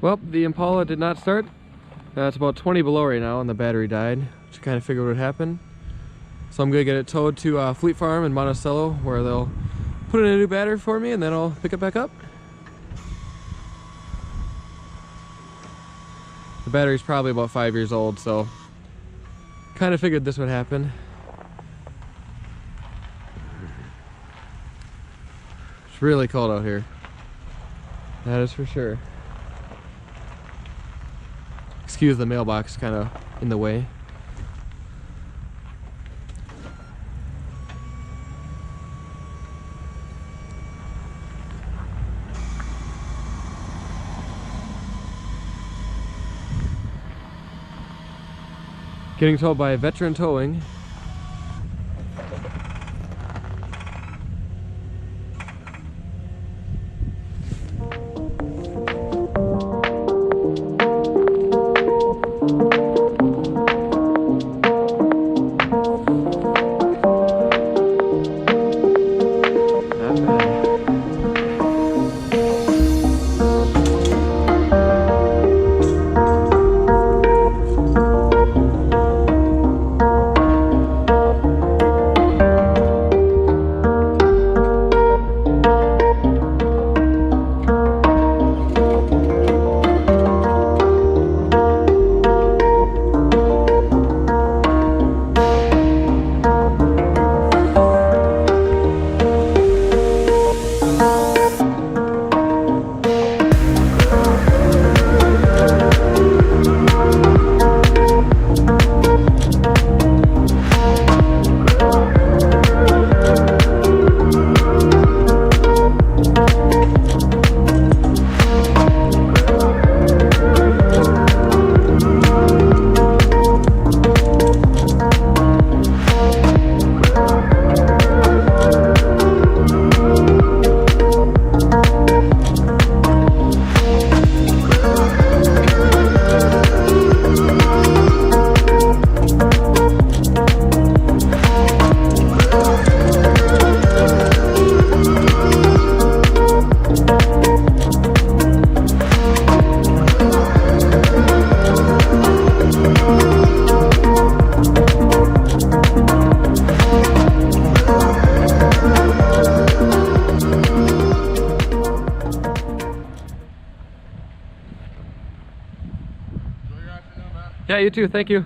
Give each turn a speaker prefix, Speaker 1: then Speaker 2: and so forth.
Speaker 1: Well, the Impala did not start. It's about 20 below right now and the battery died, which I kind of figured would happen. So I'm gonna get it towed to Fleet Farm in Monticello, where they'll put in a new battery for me and then I'll pick it back up. The battery's probably about 5 years old, so kind of figured this would happen. It's really cold out here. That is for sure. Excuse the mailbox kind of in the way. Getting towed by Veteran Towing. Yeah, you too. Thank you.